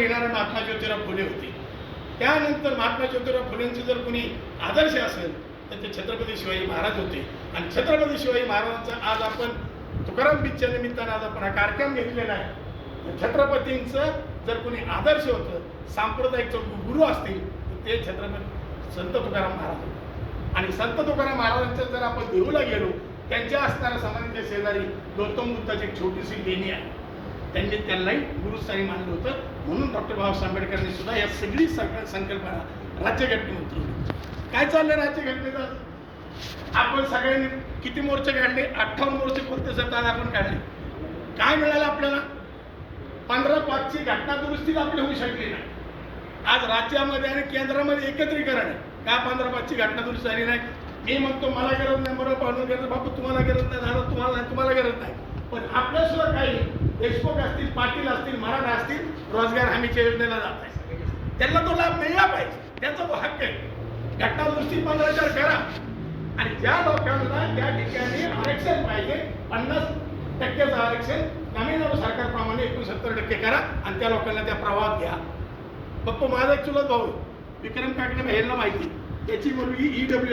लिहिणारे महात्मा ज्योतिराव फुले होते. त्यानंतर महात्मा ज्योतिराव फुलेंचे जर कोणी आदर्श असेल तर ते छत्रपती शिवाजी महाराज होते. आणि छत्रपती शिवाजी महाराजांचा आज आपण तुकाराम बीजच्या निमित्तानं आज आपण हा कार्यक्रम घेतलेला आहे. छत्रपतींचं जर कोणी आदर्श होतं, सांप्रदायिक गुरु असतील तर ते छत्रपती संत तुकाराम महाराज होते. आणि संत तुकाराम महाराजांच्या जर आपण देऊला गेलो, त्यांच्या असणाऱ्या समाजाच्या शेजारी गौतम बुद्धाची एक छोटीशी लेणी आहे. त्यांनी त्यांनाही गुरुस्थानी मानलं होतं. म्हणून डॉक्टर बाबासाहेब आंबेडकरांनी सुद्धा या सगळी संकल्पना राज्यघटनेत उतरवली. काय चाललंय राज्यघटनेचं? आपण सगळ्यांनी किती मोर्चे काढले? 58 मोर्चे कोणते सत्ता आपण काढले. काय मिळालं आपल्याला? 15/5ची घटना दुरुस्ती आपली होऊ शकली नाही. आज राज्यामध्ये आणि केंद्रामध्ये एकत्रीकरण आहे. का 15/5ची घटना दुरुस्ती झाली नाही? मी म्हणतो मला गरज नाही, बरोबर पाहून गरज, बापू तुम्हाला गरज नाही, झालं तुम्हाला नाही, तुम्हाला गरज नाही. पण आपल्या सुद्धा काही देशमुख असतील, पाटील असतील, मराठा असतील, रोजगार हमीच्या योजनेला जात आहे. त्यांना तो लाभ मिळला पाहिजे, त्यांचा तो हक्क आहे. घटना दुरुस्ती 15 करा. आणि ज्या लोकांना त्या ठिकाणी आरक्षण पाहिजे, 50% आरक्षण तामिळनाडू सरकारप्रमाणे 69% करा आणि त्या लोकांना त्या प्रवाहात घ्या. बाप्पा माझा एक चुलत भाऊ विक्रम काकडे यांना माहिती, त्याची मुलगी EW